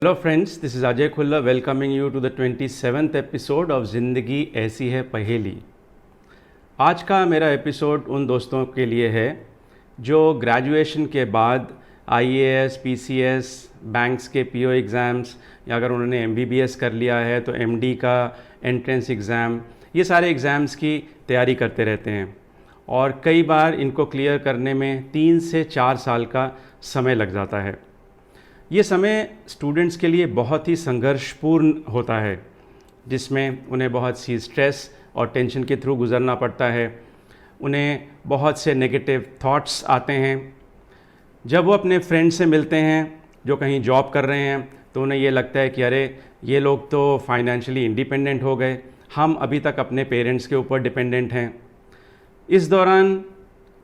Hello friends, this is Ajay Khulla welcoming you to the 27th episode of Zindagi Aisi है पहेली। आज का मेरा एपिसोड उन दोस्तों के लिए है जो ग्रेजुएशन के बाद आईएएस, पीसीएस, बैंक्स के पीओ एग्ज़ाम्स या अगर उन्होंने एमबीबीएस कर लिया है तो एमडी का एंट्रेंस एग्ज़ाम, ये सारे एग्ज़ाम्स की तैयारी करते रहते हैं और कई बार इनको क्लियर करने में 3 से 4 साल का समय लग जाता है। ये समय स्टूडेंट्स के लिए बहुत ही संघर्षपूर्ण होता है, जिसमें उन्हें बहुत सी स्ट्रेस और टेंशन के थ्रू गुज़रना पड़ता है। उन्हें बहुत से नेगेटिव थॉट्स आते हैं। जब वो अपने फ्रेंड से मिलते हैं जो कहीं जॉब कर रहे हैं तो उन्हें ये लगता है कि अरे ये लोग तो फाइनेंशियली इंडिपेंडेंट हो गए, हम अभी तक अपने पेरेंट्स के ऊपर डिपेंडेंट हैं। इस दौरान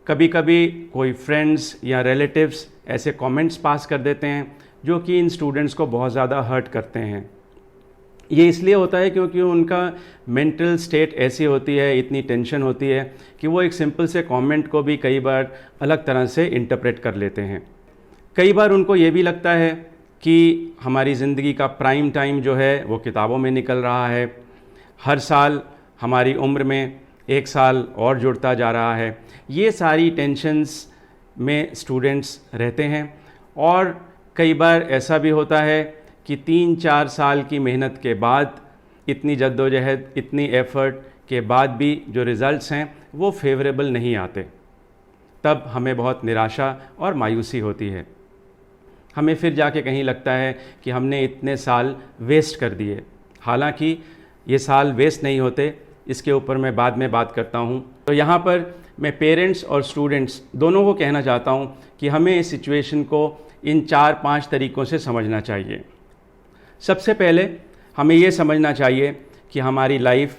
कभी कभी कोई फ्रेंड्स या रिलेटिव्स ऐसे कमेंट्स पास कर देते हैं जो कि इन स्टूडेंट्स को बहुत ज़्यादा हर्ट करते हैं। ये इसलिए होता है क्योंकि उनका मेंटल स्टेट ऐसी होती है, इतनी टेंशन होती है कि वो एक सिंपल से कमेंट को भी कई बार अलग तरह से इंटरप्रेट कर लेते हैं। कई बार उनको ये भी लगता है कि हमारी ज़िंदगी का प्राइम टाइम जो है वो किताबों में निकल रहा है, हर साल हमारी उम्र में 1 साल और जुड़ता जा रहा है। ये सारी टेंशन्स में स्टूडेंट्स रहते हैं और कई बार ऐसा भी होता है कि 3-4 साल की मेहनत के बाद, इतनी जद्दोजहद, इतनी एफ़र्ट के बाद भी जो रिज़ल्ट्स हैं वो फेवरेबल नहीं आते। तब हमें बहुत निराशा और मायूसी होती है। हमें फिर जाके कहीं लगता है कि हमने इतने साल वेस्ट कर दिए। हालांकि ये साल वेस्ट नहीं होते, इसके ऊपर मैं बाद में बात करता हूँ। तो यहाँ पर मैं पेरेंट्स और स्टूडेंट्स दोनों को कहना चाहता हूँ कि हमें इस सिचुएशन को इन 4-5 तरीक़ों से समझना चाहिए। सबसे पहले हमें ये समझना चाहिए कि हमारी लाइफ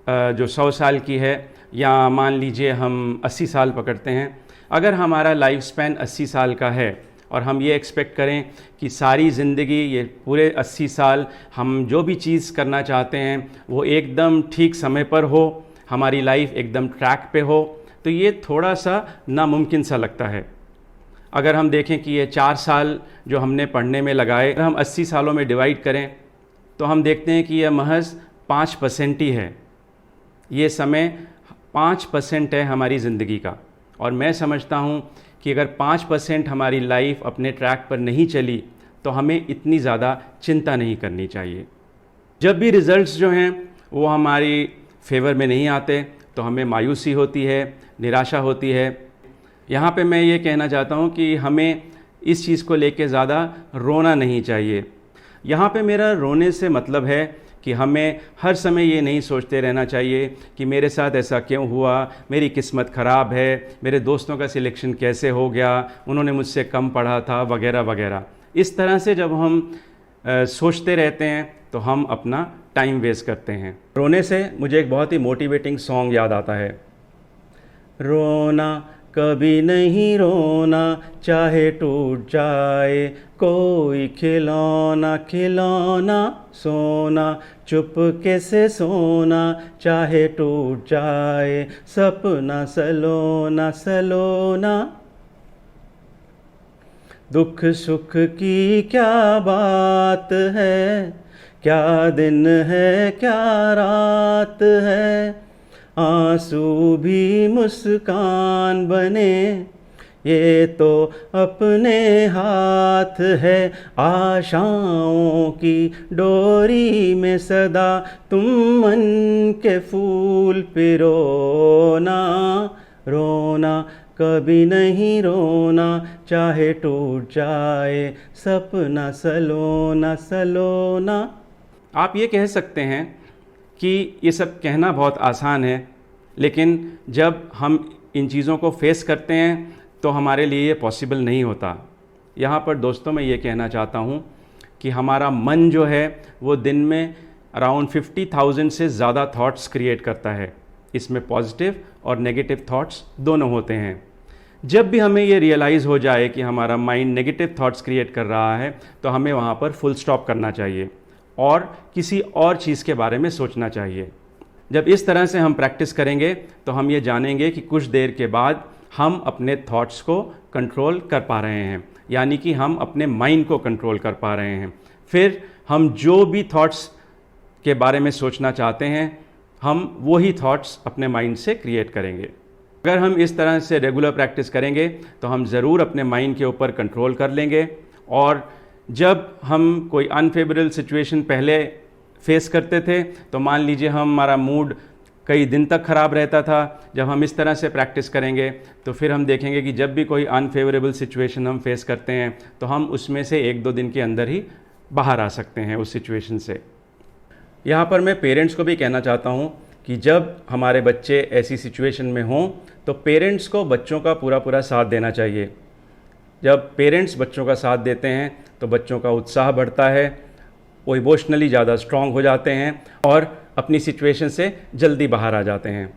जो 100 साल की है, या मान लीजिए हम 80 साल पकड़ते हैं। अगर हमारा लाइफ स्पैन 80 साल का है और हम ये एक्सपेक्ट करें कि सारी ज़िंदगी, ये पूरे 80 साल हम जो भी चीज़ करना चाहते हैं वो एकदम ठीक समय पर हो, हमारी लाइफ एकदम ट्रैक पे हो, तो ये थोड़ा सा नामुमकिन सा लगता है। अगर हम देखें कि ये 4 साल जो हमने पढ़ने में लगाए, अगर हम 80 सालों में डिवाइड करें तो हम देखते हैं कि यह महज 5% ही है। ये समय 5% है हमारी ज़िंदगी का। और मैं समझता हूँ कि अगर 5% हमारी लाइफ अपने ट्रैक पर नहीं चली तो हमें इतनी ज़्यादा चिंता नहीं करनी चाहिए। जब भी रिज़ल्ट्स जो हैं वो हमारी फेवर में नहीं आते तो हमें मायूसी होती है, निराशा होती है। यहाँ पे मैं ये कहना चाहता हूँ कि हमें इस चीज़ को लेके ज़्यादा रोना नहीं चाहिए। यहाँ पे मेरा रोने से मतलब है कि हमें हर समय ये नहीं सोचते रहना चाहिए कि मेरे साथ ऐसा क्यों हुआ, मेरी किस्मत ख़राब है, मेरे दोस्तों का सिलेक्शन कैसे हो गया, उन्होंने मुझसे कम पढ़ा था, वगैरह वगैरह। इस तरह से जब हम सोचते रहते हैं तो हम अपना टाइम वेस्ट करते हैं। रोने से मुझे एक बहुत ही मोटिवेटिंग सॉन्ग याद आता है। रोना कभी नहीं रोना, चाहे टूट जाए कोई खिलौना, खिलौना सोना, चुपके से सोना, चाहे टूट जाए सपना सलोना, सलोना। दुख सुख की क्या बात है, क्या दिन है क्या रात है, आंसू भी मुस्कान बने, ये तो अपने हाथ है। आशाओं की डोरी में सदा तुम मन के फूल पिरोना, रोना कभी नहीं रोना, चाहे टूट जाए सपना सलोना, सलोना। आप ये कह सकते हैं कि ये सब कहना बहुत आसान है, लेकिन जब हम इन चीज़ों को फेस करते हैं तो हमारे लिए ये पॉसिबल नहीं होता। यहाँ पर दोस्तों मैं ये कहना चाहता हूँ कि हमारा मन जो है वो दिन में अराउंड 50,000 से ज़्यादा थॉट्स क्रिएट करता है। इसमें पॉजिटिव और नेगेटिव थॉट्स दोनों होते हैं। जब भी हमें ये रियलाइज़ हो जाए कि हमारा माइंड नेगेटिव थॉट्स क्रिएट कर रहा है तो हमें वहाँ पर फुल स्टॉप करना चाहिए और किसी और चीज़ के बारे में सोचना चाहिए। जब इस तरह से हम प्रैक्टिस करेंगे तो हम ये जानेंगे कि कुछ देर के बाद हम अपने थॉट्स को कंट्रोल कर पा रहे हैं, यानी कि हम अपने माइंड को कंट्रोल कर पा रहे हैं। फिर हम जो भी थॉट्स के बारे में सोचना चाहते हैं हम वही थॉट्स अपने माइंड से क्रिएट करेंगे। अगर हम इस तरह से रेगुलर प्रैक्टिस करेंगे तो हम ज़रूर अपने माइंड के ऊपर कंट्रोल कर लेंगे, और जब हम कोई अनफेवरेबल सिचुएशन पहले फेस करते थे तो मान लीजिए हमारा मूड कई दिन तक ख़राब रहता था, जब हम इस तरह से प्रैक्टिस करेंगे तो फिर हम देखेंगे कि जब भी कोई अनफेवरेबल सिचुएशन हम फेस करते हैं तो हम उसमें से 1-2 दिन के अंदर ही बाहर आ सकते हैं उस सिचुएशन से। यहाँ पर मैं पेरेंट्स को भी कहना चाहता हूँ कि जब हमारे बच्चे ऐसी सिचुएशन में हों तो पेरेंट्स को बच्चों का पूरा साथ देना चाहिए। जब पेरेंट्स बच्चों का साथ देते हैं तो बच्चों का उत्साह बढ़ता है, वो इमोशनली ज़्यादा स्ट्रॉन्ग हो जाते हैं और अपनी सिचुएशन से जल्दी बाहर आ जाते हैं।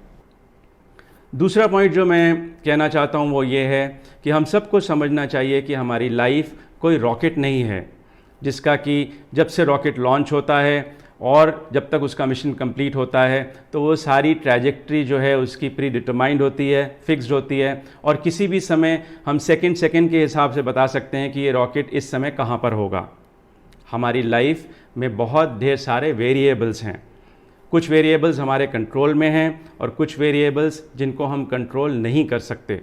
दूसरा पॉइंट जो मैं कहना चाहता हूँ वो ये है कि हम सबको समझना चाहिए कि हमारी लाइफ कोई रॉकेट नहीं है जिसका कि जब से रॉकेट लॉन्च होता है और जब तक उसका मिशन कंप्लीट होता है तो वो सारी ट्रैजेक्टरी जो है उसकी प्री डिटरमाइंड होती है, फिक्स्ड होती है, और किसी भी समय हम सेकंड के हिसाब से बता सकते हैं कि ये रॉकेट इस समय कहाँ पर होगा। हमारी लाइफ में बहुत ढेर सारे वेरिएबल्स हैं, कुछ वेरिएबल्स हमारे कंट्रोल में हैं और कुछ वेरिएबल्स जिनको हम कंट्रोल नहीं कर सकते,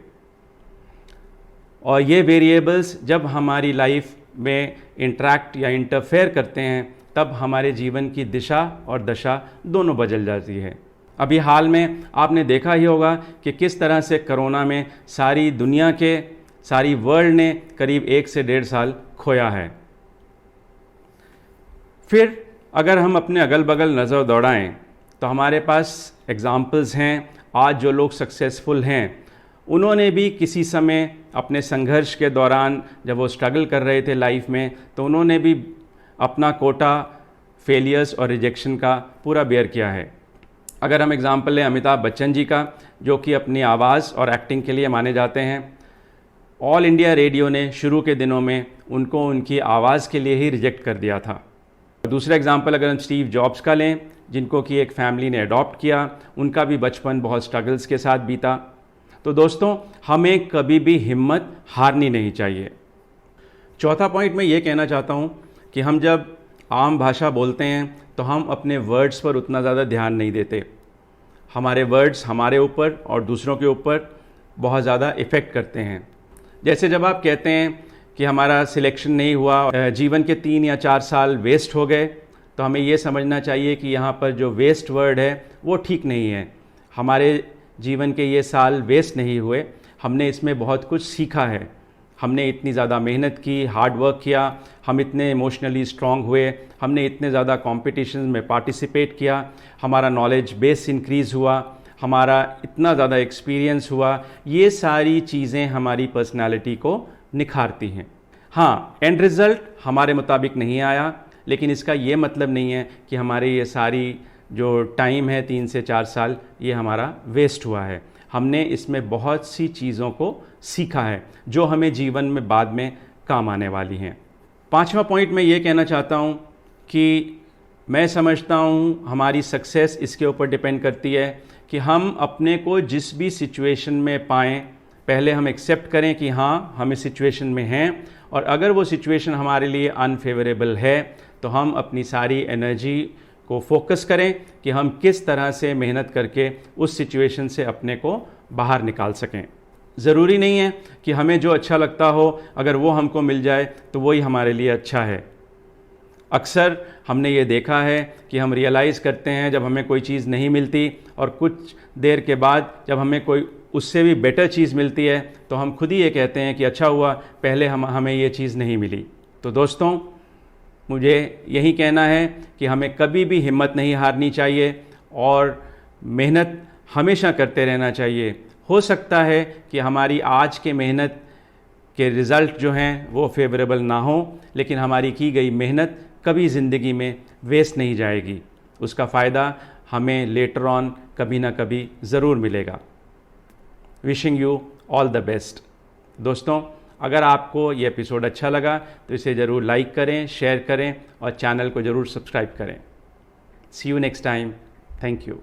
और ये वेरिएबल्स जब हमारी लाइफ में इंटरैक्ट या इंटरफेयर करते हैं तब हमारे जीवन की दिशा और दशा दोनों बदल जाती है। अभी हाल में आपने देखा ही होगा कि किस तरह से कोरोना में सारी वर्ल्ड ने करीब 1 से 1.5 साल खोया है। फिर अगर हम अपने अगल बगल नज़र दौड़ाएं तो हमारे पास एग्ज़ाम्पल्स हैं। आज जो लोग सक्सेसफुल हैं उन्होंने भी किसी समय अपने संघर्ष के दौरान जब वो स्ट्रगल कर रहे थे लाइफ में तो उन्होंने भी अपना कोटा फेलियर्स और रिजेक्शन का पूरा बेयर किया है। अगर हम एग्ज़ाम्पल लें अमिताभ बच्चन जी का, जो कि अपनी आवाज़ और एक्टिंग के लिए माने जाते हैं, ऑल इंडिया रेडियो ने शुरू के दिनों में उनको उनकी आवाज़ के लिए ही रिजेक्ट कर दिया था। दूसरा एग्ज़ाम्पल अगर हम स्टीव जॉब्स का लें, जिनको कि एक फैमिली ने अडॉप्ट किया, उनका भी बचपन बहुत स्ट्रगल्स के साथ बीता। तो दोस्तों, हमें कभी भी हिम्मत हारनी नहीं चाहिए। चौथा पॉइंट मैं ये कहना चाहता हूँ कि हम जब आम भाषा बोलते हैं तो हम अपने वर्ड्स पर उतना ज़्यादा ध्यान नहीं देते। हमारे वर्ड्स हमारे ऊपर और दूसरों के ऊपर बहुत ज़्यादा इफ़ेक्ट करते हैं। जैसे जब आप कहते हैं कि हमारा सिलेक्शन नहीं हुआ, जीवन के 3 या 4 साल वेस्ट हो गए, तो हमें ये समझना चाहिए कि यहाँ पर जो वेस्ट वर्ड है वो ठीक नहीं है। हमारे जीवन के ये साल वेस्ट नहीं हुए, हमने इसमें बहुत कुछ सीखा है। हमने इतनी ज़्यादा मेहनत की, हार्ड वर्क किया, हम इतने इमोशनली स्ट्रॉन्ग हुए, हमने इतने ज़्यादा कॉम्पिटिशन में पार्टिसिपेट किया, हमारा नॉलेज बेस इंक्रीज़ हुआ, हमारा इतना ज़्यादा एक्सपीरियंस हुआ। ये सारी चीज़ें हमारी पर्सनालिटी को निखारती हैं। हाँ, एंड रिज़ल्ट हमारे मुताबिक नहीं आया, लेकिन इसका ये मतलब नहीं है कि हमारे ये सारी जो टाइम है 3 से 4 साल ये हमारा वेस्ट हुआ है। हमने इसमें बहुत सी चीज़ों को सीखा है जो हमें जीवन में बाद में काम आने वाली हैं। 5वां पॉइंट मैं ये कहना चाहता हूँ कि मैं समझता हूँ हमारी सक्सेस इसके ऊपर डिपेंड करती है कि हम अपने को जिस भी सिचुएशन में पाएँ, पहले हम एक्सेप्ट करें कि हाँ हम इस सिचुएशन में हैं, और अगर वो सिचुएशन हमारे लिए अनफेवरेबल है तो हम अपनी सारी एनर्जी को फोकस करें कि हम किस तरह से मेहनत करके उस सिचुएशन से अपने को बाहर निकाल सकें। ज़रूरी नहीं है कि हमें जो अच्छा लगता हो अगर वो हमको मिल जाए तो वही हमारे लिए अच्छा है। अक्सर हमने ये देखा है कि हम रियलाइज़ करते हैं जब हमें कोई चीज़ नहीं मिलती, और कुछ देर के बाद जब हमें कोई उससे भी बेटर चीज़ मिलती है तो हम खुद ही ये कहते हैं कि अच्छा हुआ पहले हमें ये चीज़ नहीं मिली। तो दोस्तों, मुझे यही कहना है कि हमें कभी भी हिम्मत नहीं हारनी चाहिए और मेहनत हमेशा करते रहना चाहिए। हो सकता है कि हमारी आज के मेहनत के रिज़ल्ट जो हैं वो फेवरेबल ना हो, लेकिन हमारी की गई मेहनत कभी ज़िंदगी में वेस्ट नहीं जाएगी। उसका फ़ायदा हमें लेटर ऑन कभी ना कभी ज़रूर मिलेगा। Wishing you all the best. दोस्तों, अगर आपको ये एपिसोड अच्छा लगा तो इसे ज़रूर लाइक करें, शेयर करें और चैनल को ज़रूर सब्सक्राइब करें। See you next time. Thank you.